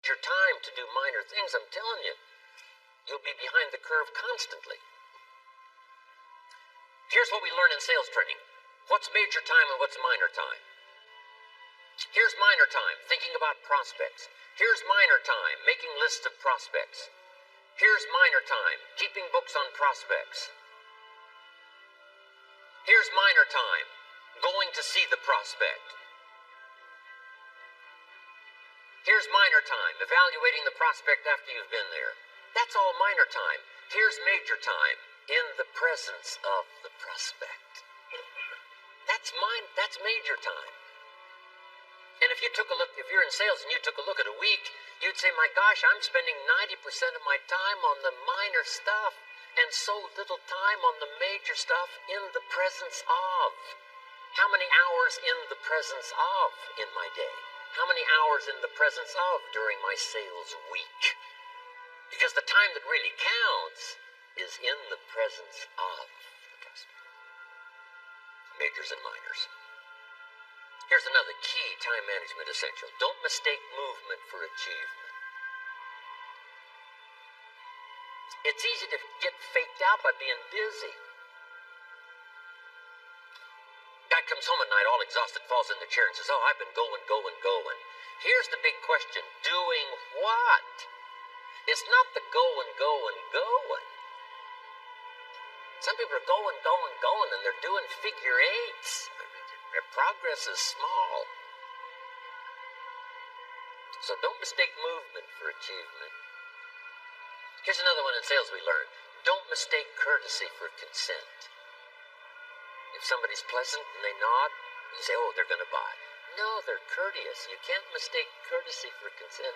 your time to do minor things, I'm telling you, you'll be behind the curve constantly. Here's what we learn in sales training. What's major time and what's minor time? Here's minor time, thinking about prospects. Here's minor time, making lists of prospects. Here's minor time, keeping books on prospects. Here's minor time, going to see the prospect. Here's minor time, evaluating the prospect after you've been there. That's all minor time. Here's major time, in the presence of the prospect. That's major time. And if you took a look, if you're in sales and you took a look at a week, you'd say, my gosh, I'm spending 90% of my time on the minor stuff and so little time on the major stuff in the presence of. How many hours in the presence of in my day? How many hours in the presence of during my sales week? Because the time that really counts is in the presence of the prospect. Majors and minors. Here's another key time management essential. Don't mistake movement for achievement. It's easy to get faked out by being busy. Guy comes home at night all exhausted, falls in the chair and says, oh, I've been going. Here's the big question. Doing what? It's not the going. Some people are going, and they're doing figure eights. Their progress is small. So don't mistake movement for achievement. Here's another one in sales we learned. Don't mistake courtesy for consent. If somebody's pleasant and they nod, you say, oh, they're going to buy. No, they're courteous. You can't mistake courtesy for consent.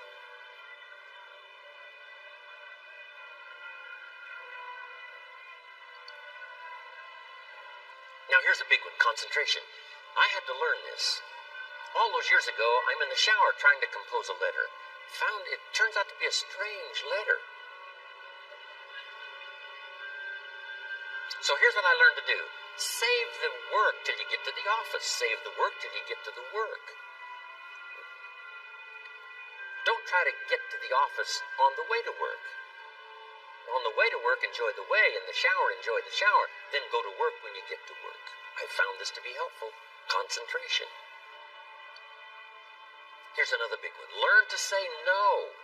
Now here's a big one, concentration. I had to learn this. All those years ago, I'm in the shower trying to compose a letter. Found it turns out to be a strange letter. So here's what I learned to do. Save the work till you get to the office. Save the work till you get to the work. Don't try to get to the office on the way to work. On the way to work, enjoy the way. In the shower, enjoy the shower. Then go to work when you get to work. I found this to be helpful. Concentration. Here's another big one. Learn to say no.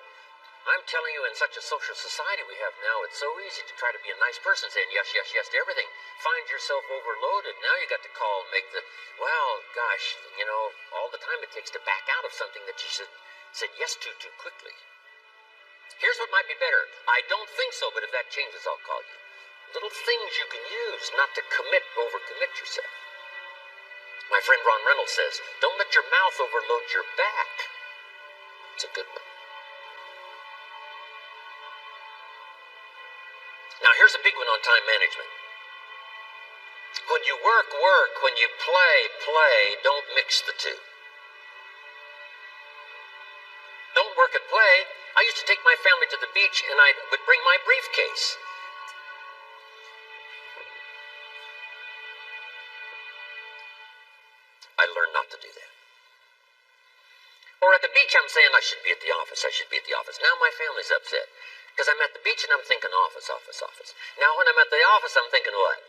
I'm telling you, in such a social society we have now, it's so easy to try to be a nice person, saying yes to everything. Find yourself overloaded. Now you got to call and make the, well, gosh, all the time it takes to back out of something that you said yes to too quickly. Here's what might be better. I don't think so, but if that changes, I'll call you. Little things you can use not to overcommit yourself. My friend Ron Reynolds says, don't let your mouth overload your back. It's a good one. Now here's a big one on time management. When you work. When you play. Don't mix the two. Don't work and play. I used to take my family to the beach and I would bring my briefcase. I learned not to do that. Or at the beach, I'm saying I should be at the office. Now my family's upset because I'm at the beach and I'm thinking office. Now when I'm at the office, I'm thinking what?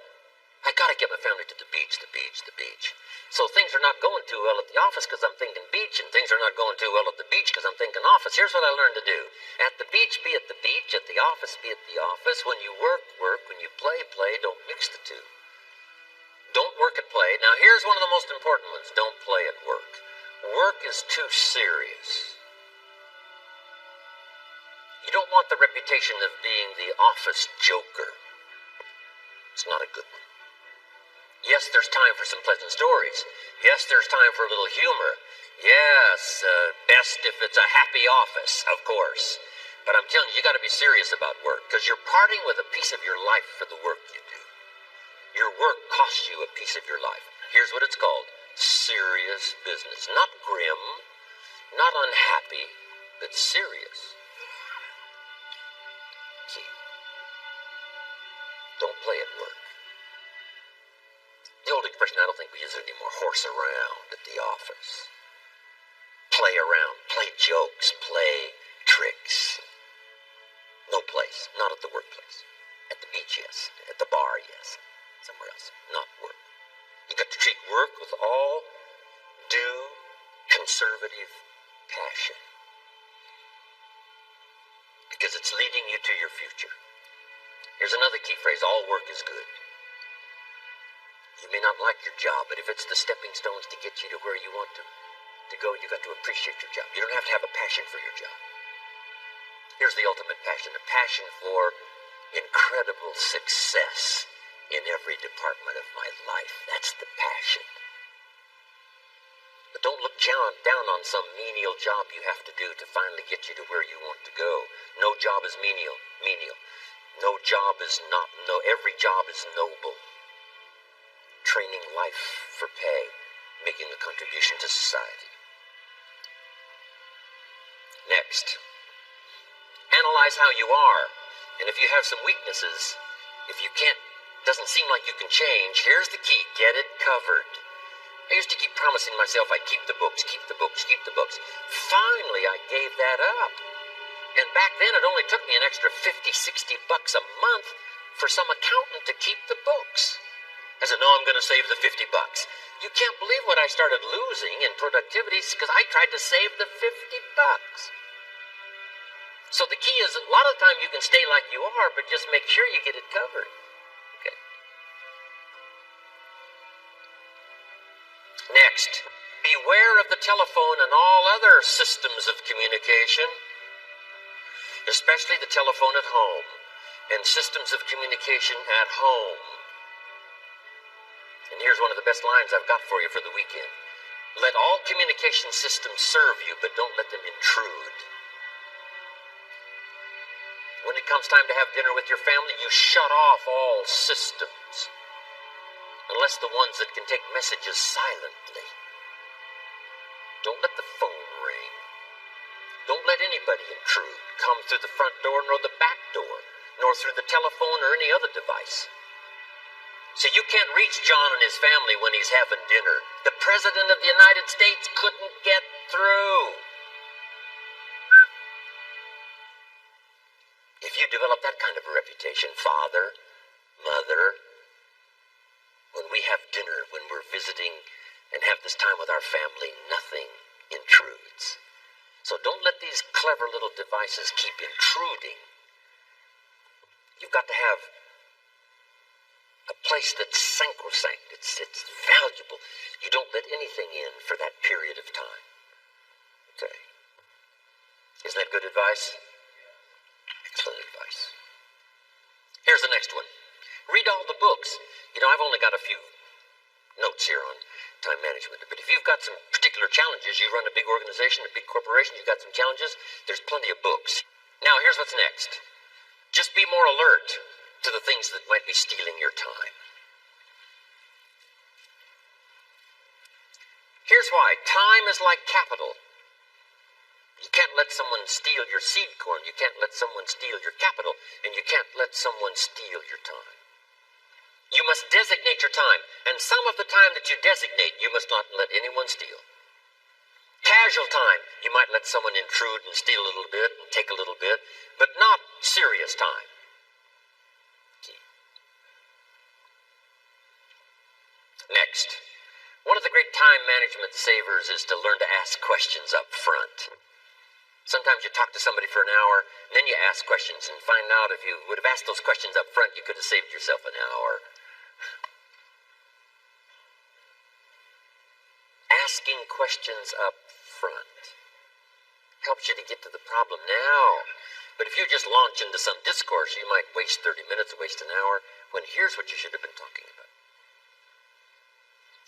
I got to get my family to the beach. So things are not going too well at the office because I'm thinking beach, and things are not going too well at the beach because I'm thinking office. Here's what I learned to do. At the beach, be at the beach. At the office, be at the office. When you work. When you play. Don't mix the two. Don't work at play. Now here's one of the most important ones. Don't play at work. Work is too serious. You don't want the reputation of being the office joker. It's not a good one. Yes, there's time for some pleasant stories. Yes, there's time for a little humor. Yes, best if it's a happy office, of course. But I'm telling you, you got to be serious about work because you're parting with a piece of your life for the work you do. Your work costs you a piece of your life. Here's what it's called. Serious business. Not grim, not unhappy, but serious. Key. Don't play at work. The old expression, I don't think we use it anymore, horse around at the office. Play around, play jokes, play place, not at the workplace. At the beach, yes. At the bar, yes. Somewhere else, not work. You got to treat work with all due conservative passion, because it's leading you to your future. Here's another key phrase: all work is good. You may not like your job, but if it's the stepping stones to get you to where you want to go, you got to appreciate your job. You don't have to have a passion for your job. Here's the ultimate passion: a passion for incredible success in every department of my life. That's the passion. But don't look down on some menial job you have to do to finally get you to where you want to go. No job is menial. No job is not, every job is noble. Training life for pay, making a contribution to society. Next, analyze how you are. And if you have some weaknesses, if you doesn't seem like you can change, here's the key: get it covered. I used to keep promising myself I'd keep the books. Finally, I gave that up. And back then, it only took me an extra $50, $60 a month for some accountant to keep the books. I said, no, I'm going to save the $50. You can't believe what I started losing in productivity because I tried to save the $50. So the key is, a lot of the time you can stay like you are, but just make sure you get it covered. Okay. Next, beware of the telephone and all other systems of communication, especially the telephone at home and systems of communication at home. And here's one of the best lines I've got for you for the weekend: let all communication systems serve you, but don't let them intrude. When it comes time to have dinner with your family, you shut off all systems, unless the ones that can take messages silently. Don't let the phone ring. Don't let anybody intrude, come through the front door nor the back door, nor through the telephone or any other device. So you can't reach John and his family when he's having dinner. The President of the United States couldn't get through. If you develop that kind of a reputation, father, mother, when we have dinner, when we're visiting and have this time with our family, nothing intrudes. So don't let these clever little devices keep intruding. You've got to have a place that's sacrosanct. It's valuable. You don't let anything in for that period of time. Okay. Isn't that good advice? Excellent advice. Here's the next one. Read all the books. You know, I've only got a few notes here on time management, but if you've got some particular challenges, you run a big organization, a big corporation, you've got some challenges, there's plenty of books. Now, here's what's next. Just be more alert to the things that might be stealing your time. Here's why. Time is like capital. You can't let someone steal your seed corn. You can't let someone steal your capital. And you can't let someone steal your time. You must designate your time. And some of the time that you designate, you must not let anyone steal. Casual time, you might let someone intrude and steal a little bit and take a little bit, but not serious time. Next, one of the great time management savers is to learn to ask questions up front. Sometimes you talk to somebody for an hour, and then you ask questions and find out if you would have asked those questions up front, you could have saved yourself an hour. Asking questions up front helps you to get to the problem now. But if you just launch into some discourse, you might waste 30 minutes, waste an hour, when here's what you should have been talking about.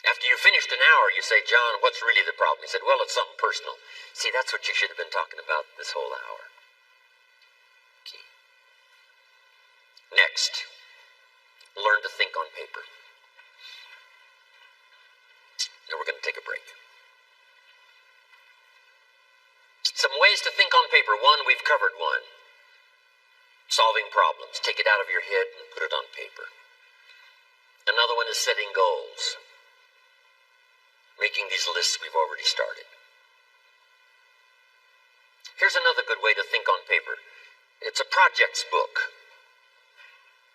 After you finished an hour, you say, John, what's really the problem? He said, well, it's something personal. See, that's what you should have been talking about this whole hour. Okay. Next, learn to think on paper. Now we're going to take a break. Some ways to think on paper. One, we've covered one. Solving problems. Take it out of your head and put it on paper. Another one is setting goals. Making these lists we've already started. Here's another good way to think on paper. It's a projects book.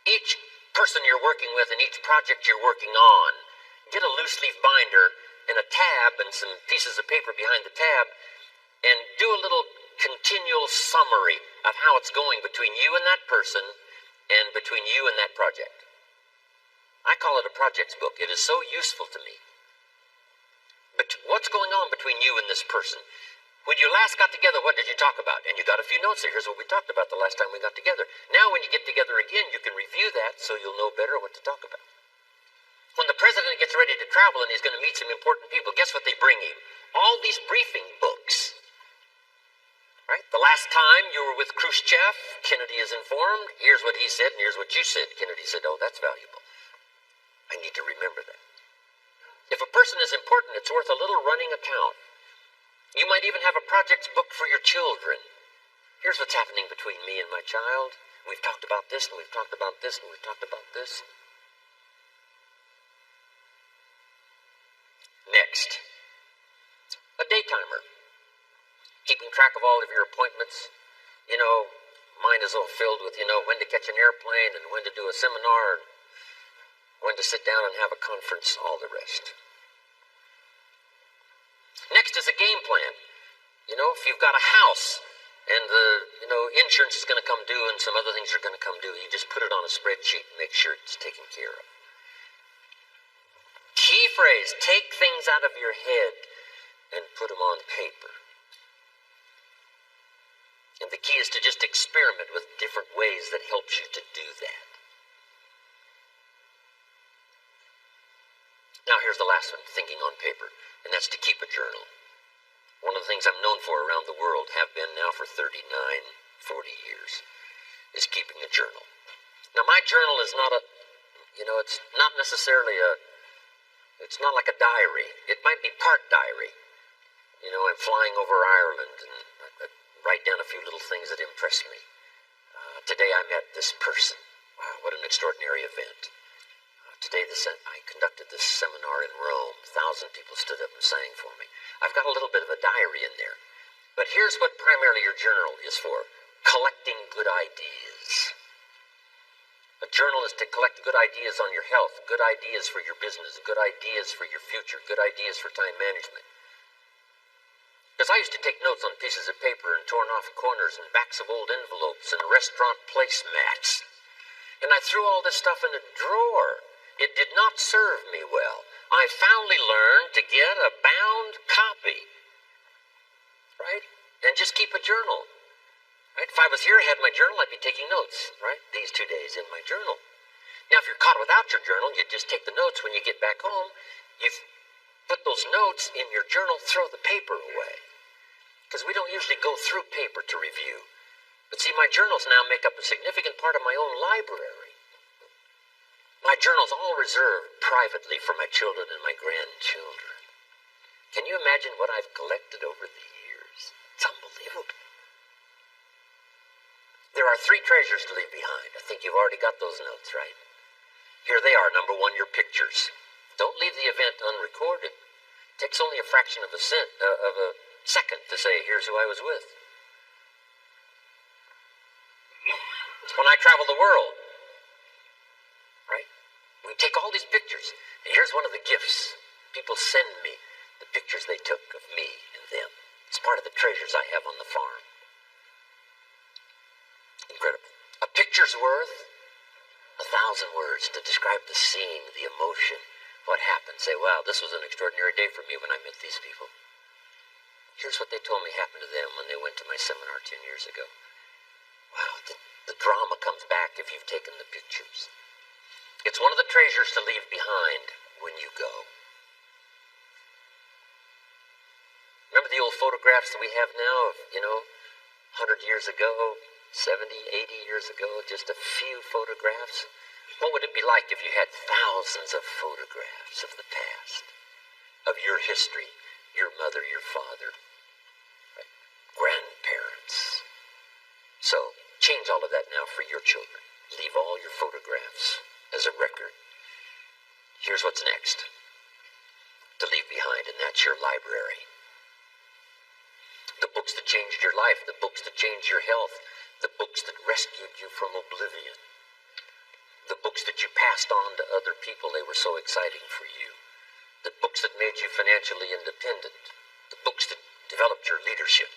Each person you're working with and each project you're working on, get a loose leaf binder and a tab and some pieces of paper behind the tab and do a little continual summary of how it's going between you and that person and between you and that project. I call it a projects book. It is so useful to me. But what's going on between you and this person? When you last got together, what did you talk about? And you got a few notes there. Here's what we talked about the last time we got together. Now when you get together again, you can review that so you'll know better what to talk about. When the president gets ready to travel and he's going to meet some important people, guess what they bring him? All these briefing books. Right? The last time you were with Khrushchev, Kennedy is informed. Here's what he said and here's what you said. Kennedy said, oh, that's valuable. I need to remember that. If a person is important, it's worth a little running account. You might even have a projects book for your children. Here's what's happening between me and my child. We've talked about this, and we've talked about this, and we've talked about this. Next, a day timer. Keeping track of all of your appointments. You know, mine is all filled with, when to catch an airplane, and when to do a seminar, and when to sit down and have a conference, all the rest. Next is a game plan. If you've got a house and the, insurance is going to come due and some other things are going to come due, you just put it on a spreadsheet and make sure it's taken care of. Key phrase, take things out of your head and put them on paper. And the key is to just experiment with different ways that helps you to do that. Now here's the last one, thinking on paper, and that's to keep a journal. One of the things I'm known for around the world, have been now for 39, 40 years, is keeping a journal. Now my journal is not it's not necessarily it's not like a diary. It might be part diary. I'm flying over Ireland and I write down a few little things that impress me. Today I met this person. Wow, what an extraordinary event. Today I conducted this seminar in Rome. 1,000 people stood up and sang for me. I've got a little bit of a diary in there. But here's what primarily your journal is for. Collecting good ideas. A journal is to collect good ideas on your health, good ideas for your business, good ideas for your future, good ideas for time management. Because I used to take notes on pieces of paper and torn off corners and backs of old envelopes and restaurant placemats. And I threw all this stuff in a drawer. It did not serve me well. I finally learned to get a bound copy, right? And just keep a journal, right? If I was here, I had my journal, I'd be taking notes, right? These 2 days in my journal. Now, if you're caught without your journal, you just take the notes when you get back home. You put those notes in your journal, throw the paper away. Because we don't usually go through paper to review. But see, my journals now make up a significant part of my own library. My journal's all reserved privately for my children and my grandchildren. Can you imagine what I've collected over the years? It's unbelievable. There are 3 treasures to leave behind. I think you've already got those notes, right? Here they are. Number 1, your pictures. Don't leave the event unrecorded. It takes only a fraction of a second to say, here's who I was with. When I travel the world, right? We take all these pictures, and here's one of the gifts. People send me the pictures they took of me and them. It's part of the treasures I have on the farm. Incredible. A picture's worth 1,000 words to describe the scene, the emotion, what happened. Say, wow, this was an extraordinary day for me when I met these people. Here's what they told me happened to them when they went to my seminar 10 years ago. Wow, the drama comes back if you've taken the pictures. It's one of the treasures to leave behind when you go. Remember the old photographs that we have now of, 100 years ago, 70, 80 years ago, just a few photographs? What would it be like if you had thousands of photographs of the past, of your history, your mother, your father, right? Grandparents? So, change all of that now for your children. Leave all your photographs as a record. Here's what's next to leave behind, and that's your library. The books that changed your life, the books that changed your health, the books that from oblivion. The books that you passed on to other people, they were so exciting for you. The books that made you financially independent. The books that developed your leadership.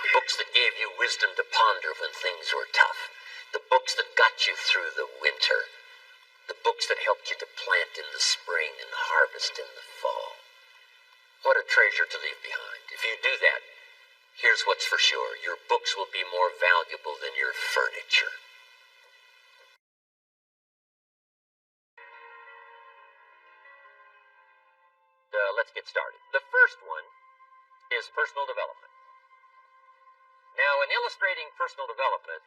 The books that gave you wisdom to ponder when things were tough. The books that got you through the winter. The books that helped you to plant in the spring and harvest in the fall. What a treasure to leave behind. If you do that, here's what's for sure. Your books will be more valuable than your furniture. Let's get started. The first one is personal development. Now, in illustrating personal development,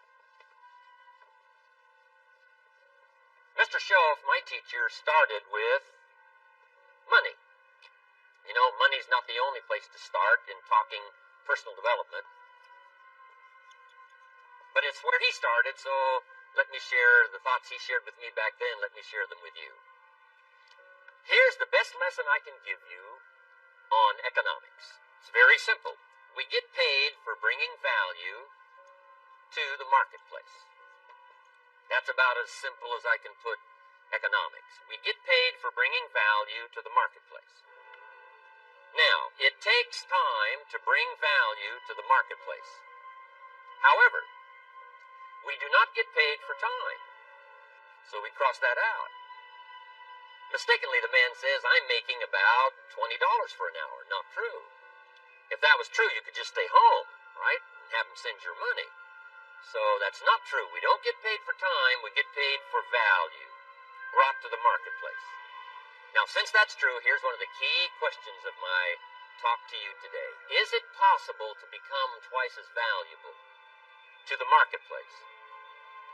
Mr. Schoaf, my teacher, started with money. You know, money's not the only place to start in talking personal development, but it's where he started, so let me share the thoughts he shared with me back then. Let me share them with you. Here's the best lesson I can give you on economics. It's very simple. We get paid for bringing value to the marketplace. That's about as simple as I can put economics. We get paid for bringing value to the marketplace. Now, it takes time to bring value to the marketplace. However, we do not get paid for time, so we cross that out. Mistakenly, the man says, I'm making about $20 for an hour. Not true. If that was true, you could just stay home, right, and have him send your money. So that's not true. We don't get paid for time. We get paid for value brought to the marketplace. Now, since that's true, here's one of the key questions of my talk to you today. Is it possible to become twice as valuable to the marketplace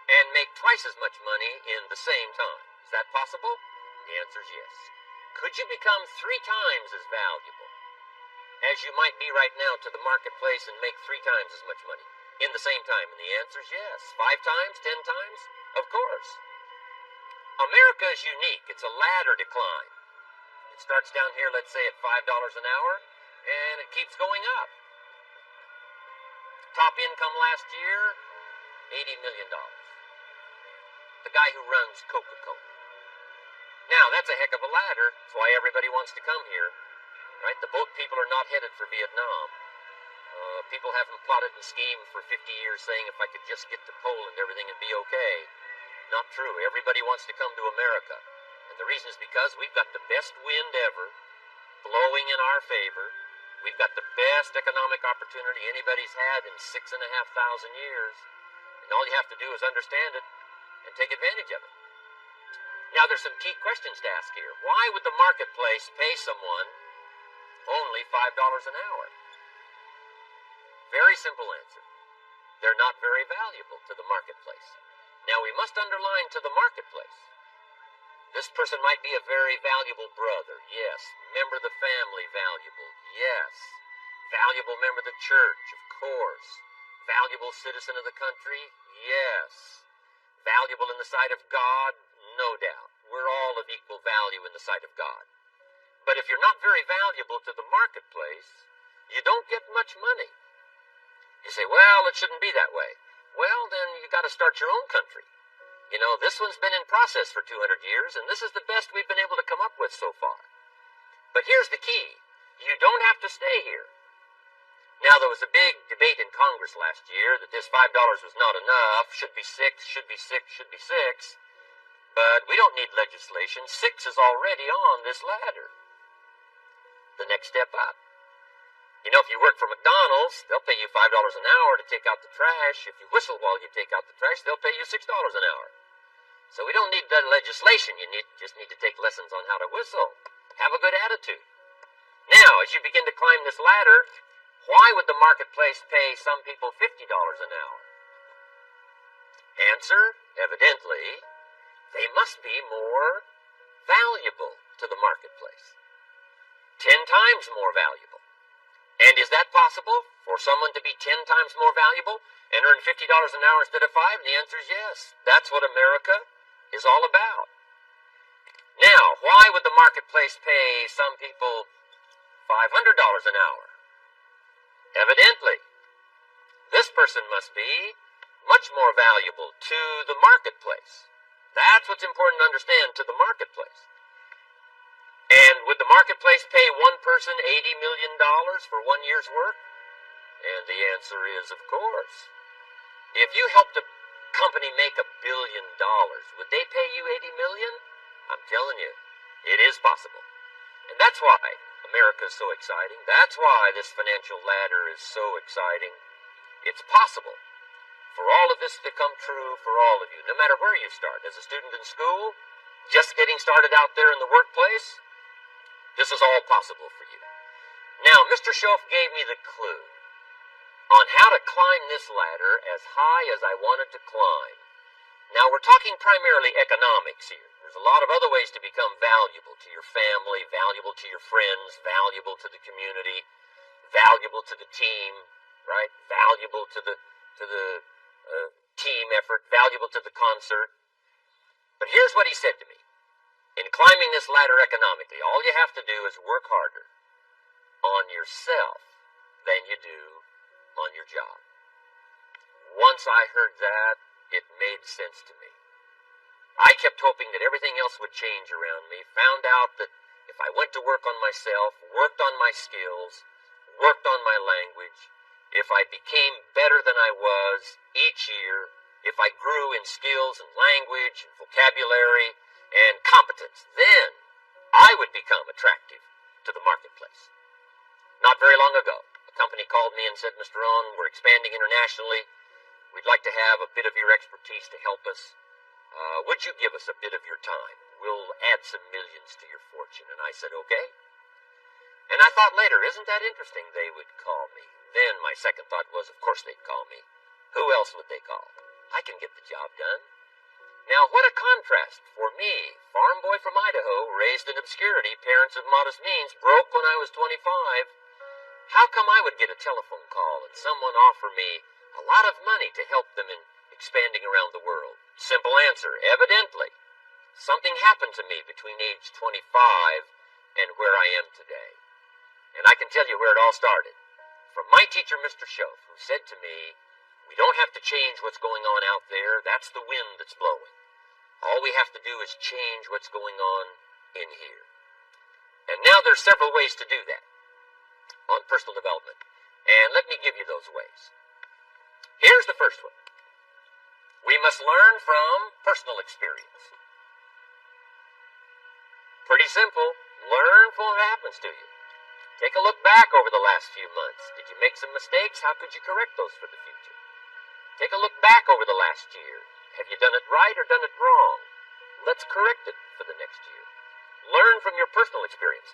and make twice as much money in the same time? Is that possible? The answer is yes. Could you become 3 times as valuable as you might be right now to the marketplace and make 3 times as much money in the same time? And the answer is yes. 5 times, 10 times? Of course. America is unique. It's a ladder decline. It starts down here, let's say, at $5 an hour, and it keeps going up. Top income last year, $80 million. The guy who runs Coca-Cola. Now, that's a heck of a ladder. That's why everybody wants to come here, right? The boat people are not headed for Vietnam. People haven't plotted and schemed for 50 years saying if I could just get to Poland, everything would be okay. Not true. Everybody wants to come to America. And the reason is because we've got the best wind ever blowing in our favor. We've got the best economic opportunity anybody's had in 6,500 years. And all you have to do is understand it and take advantage of it. Now, there's some key questions to ask here. Why would the marketplace pay someone only $5 an hour? Very simple answer. They're not very valuable to the marketplace. Now, we must underline to the marketplace. This person might be a very valuable brother. Yes. Member of the family, valuable. Yes. Valuable member of the church, of course. Valuable citizen of the country. Yes. Valuable in the sight of God. No doubt. We're all of equal value in the sight of God. But if you're not very valuable to the marketplace, you don't get much money. You say, well, it shouldn't be that way. Well, then you got to start your own country. You know, this one's been in process for 200 years, and this is the best we've been able to come up with so far. But here's the key. You don't have to stay here. Now, there was a big debate in Congress last year that this $5 was not enough, should be 6, should be 6, should be 6. But we don't need legislation. 6 is already on this ladder. The next step up. You know, if you work for McDonald's, they'll pay you $5 an hour to take out the trash. If you whistle while you take out the trash, they'll pay you $6 an hour. So we don't need that legislation. You just need to take lessons on how to whistle. Have a good attitude. Now, as you begin to climb this ladder, why would the marketplace pay some people $50 an hour? Answer, evidently, they must be more valuable to the marketplace. 10 times more valuable. And is that possible for someone to be 10 times more valuable and earn $50 an hour instead of 5? And the answer is yes. That's what America is all about. Now, why would the marketplace pay some people $500 an hour? Evidently, this person must be much more valuable to the marketplace. That's what's important to understand, to the marketplace. And would the marketplace pay one person $80 million for 1 year's work? And the answer is, of course. If you helped a company make $1 billion, would they pay you $80 million? I'm telling you, it is possible. And that's why America is so exciting. That's why this financial ladder is so exciting. It's possible for all of this to come true for all of you, no matter where you start. As a student in school, just getting started out there in the workplace, this is all possible for you. Now, Mr. Schoaf gave me the clue on how to climb this ladder as high as I wanted to climb. Now, we're talking primarily economics here. There's a lot of other ways to become valuable to your family, valuable to your friends, valuable to the community, valuable to the team, right? Valuable to the team effort, valuable to the concert. But here's what he said to me. In climbing this ladder economically, all you have to do is work harder on yourself than you do on your job. Once I heard that, it made sense to me. I kept hoping that everything else would change around me, found out that if I went to work on myself, worked on my skills, worked on my language, if I became better than I was each year, if I grew in skills and language and vocabulary and competence, then I would become attractive to the marketplace. Not very long ago, a company called me and said, Mr. Rohn, we're expanding internationally. We'd like to have a bit of your expertise to help us. Would you give us a bit of your time? We'll add some millions to your fortune. And I said, okay. And I thought later, isn't that interesting? They would call me. Then my second thought was, of course they'd call me. Who else would they call? I can get the job done. Now, what a contrast for me, farm boy from Idaho, raised in obscurity, parents of modest means, broke when I was 25. How come I would get a telephone call and someone offer me a lot of money to help them in expanding around the world? Simple answer, evidently. Something happened to me between age 25 and where I am today. And I can tell you where it all started. From my teacher, Mr. Schoaf, who said to me, we don't have to change what's going on out there. That's the wind that's blowing. All we have to do is change what's going on in here. And now there's several ways to do that on personal development. And let me give you those ways. Here's the first one. We must learn from personal experience. Pretty simple. Learn from what happens to you. Take a look back over the last few months. Did you make some mistakes? How could you correct those for the future? Take a look back over the last year. Have you done it right or done it wrong? Let's correct it for the next year. Learn from your personal experience.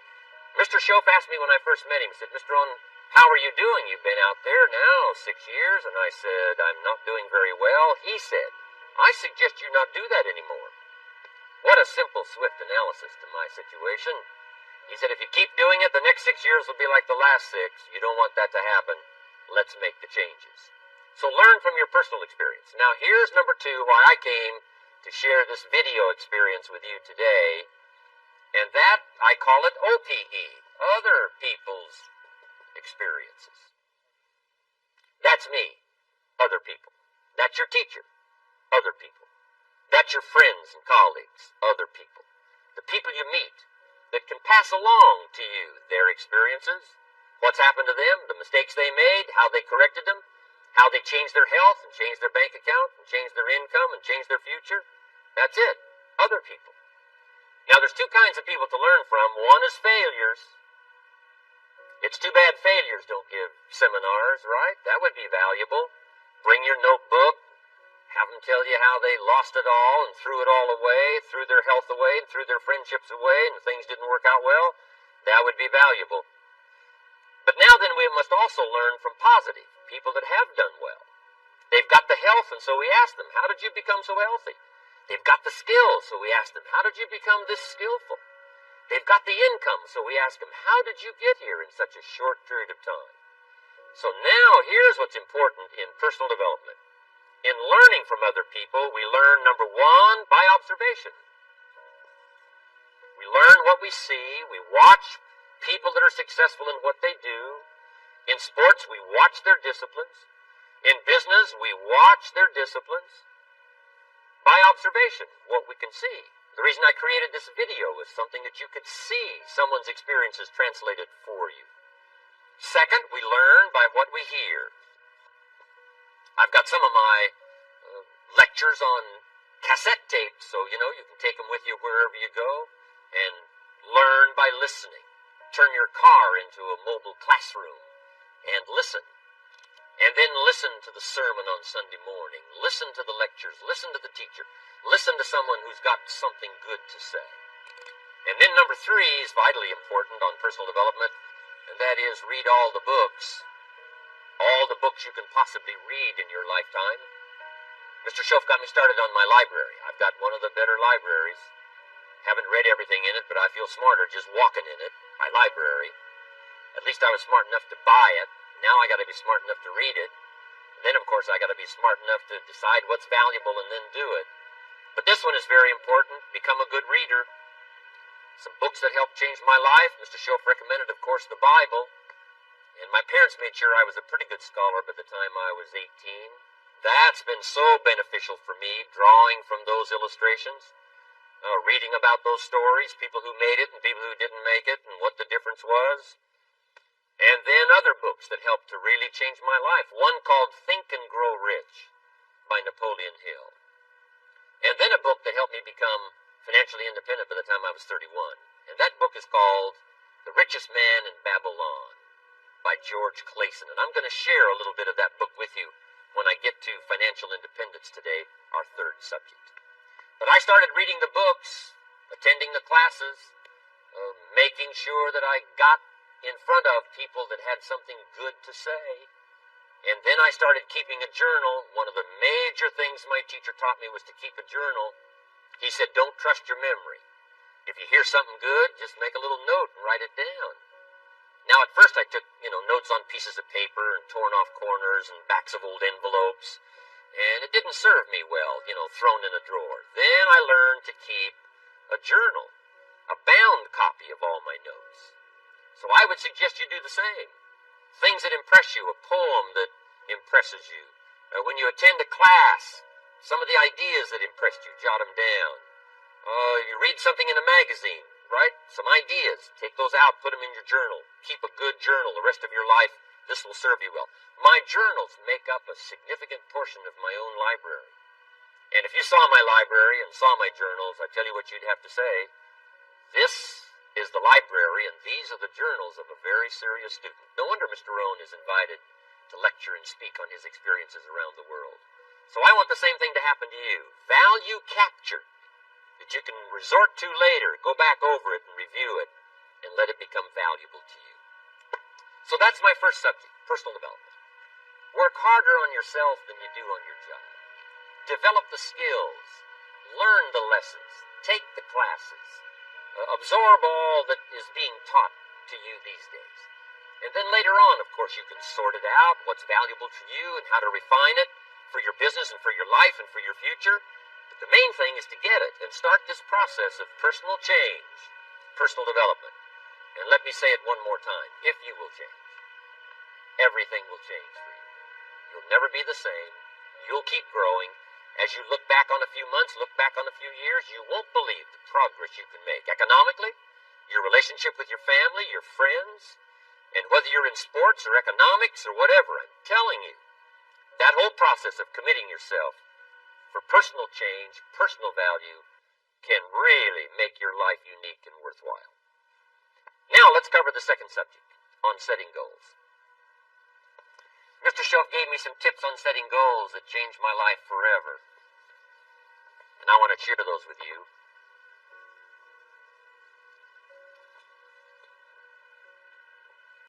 Mr. Schoaf asked me when I first met him, he said, Mr. Rohn, how are you doing? You've been out there now 6 years. And I said, I'm not doing very well. He said, I suggest you not do that anymore. What a simple, swift analysis to my situation. He said, if you keep doing it, the next 6 years will be like the last 6. You don't want that to happen. Let's make the changes. So learn from your personal experience. Now here's number 2, why I came to share this video experience with you today. And that, I call it OPE, other people's experiences. That's me, other people. That's your teacher, other people. That's your friends and colleagues, other people. The people you meet that can pass along to you their experiences, what's happened to them, the mistakes they made, how they corrected them, how they changed their health and changed their bank account and changed their income and changed their future. That's it. Other people. Now, there's 2 kinds of people to learn from. One is failures. It's too bad failures don't give seminars, right? That would be valuable. Bring your notebook. Have them tell you how they lost it all and threw it all away, threw their health away and threw their friendships away and things didn't work out well. That would be valuable. But now then we must also learn from positive people that have done well. They've got the health, and so we ask them, how did you become so healthy? They've got the skills, so we ask them, how did you become this skillful? They've got the income, so we ask them, how did you get here in such a short period of time? So now here's what's important in personal development. In learning from other people, we learn, number 1, by observation. We learn what we see. We watch people that are successful in what they do. In sports, we watch their disciplines. In business, we watch their disciplines by observation, what we can see. The reason I created this video was something that you could see someone's experiences translated for you. Second, we learn by what we hear. I've got some of my lectures on cassette tape, so you can take them with you wherever you go and learn by listening. Turn your car into a mobile classroom and listen. And then listen to the sermon on Sunday morning. Listen to the lectures. Listen to the teacher. Listen to someone who's got something good to say. And then number 3 is vitally important on personal development, and that is read all the books. All the books you can possibly read in your lifetime. Mr. Schoaf got me started on my library. I've got one of the better libraries. Haven't read everything in it, but I feel smarter just walking in it. My library. At least I was smart enough to buy it. Now I got to be smart enough to read it. And then, of course, I got to be smart enough to decide what's valuable and then do it. But this one is very important. Become a good reader. Some books that helped change my life. Mr. Schoaf recommended, of course, the Bible. And my parents made sure I was a pretty good scholar by the time I was 18. That's been so beneficial for me, drawing from those illustrations, reading about those stories, people who made it and people who didn't make it, and what the difference was. And then other books that helped to really change my life. One called Think and Grow Rich by Napoleon Hill. And then a book that helped me become financially independent by the time I was 31. And that book is called The Richest Man in Babylon by George Clason. And I'm going to share a little bit of that book with you when I get to financial independence today, our 3rd subject. But I started reading the books, attending the classes, making sure that I got in front of people that had something good to say. And then I started keeping a journal. One of the major things my teacher taught me was to keep a journal. He said, don't trust your memory. If you hear something good, just make a little note and write it down. Now, at first I took, notes on pieces of paper and torn off corners and backs of old envelopes. And it didn't serve me well, thrown in a drawer. Then I learned to keep a journal, a bound copy of all my notes. So I would suggest you do the same. Things that impress you, a poem that impresses you. When you attend a class, some of the ideas that impressed you, jot them down. You read something in a magazine, right? Some ideas. Take those out, put them in your journal. Keep a good journal. The rest of your life, this will serve you well. My journals make up a significant portion of my own library. And if you saw my library and saw my journals, I tell you what you'd have to say. This is the library, and these are the journals of a very serious student. No wonder Mr. Rohn is invited to lecture and speak on his experiences around the world. So I want the same thing to happen to you. Value captured, that you can resort to later, go back over it and review it, and let it become valuable to you. So that's my first subject, personal development. Work harder on yourself than you do on your job. Develop the skills. Learn the lessons. Take the classes. Absorb all that is being taught to you these days. And then later on, of course, you can sort it out, what's valuable to you and how to refine it for your business and for your life and for your future. But the main thing is to get it and start this process of personal change, personal development. And let me say it one more time. If you will change, everything will change for you. You'll never be the same. You'll keep growing. As you look back on a few months, look back on a few years, you won't believe the progress you can make. Economically, your relationship with your family, your friends, and whether you're in sports or economics or whatever, I'm telling you, that whole process of committing yourself for personal change, personal value, can really make your life unique and worthwhile. Now let's cover the second subject, on setting goals. Mr. Schoaf gave me some tips on setting goals that changed my life forever. And I want to share those with you.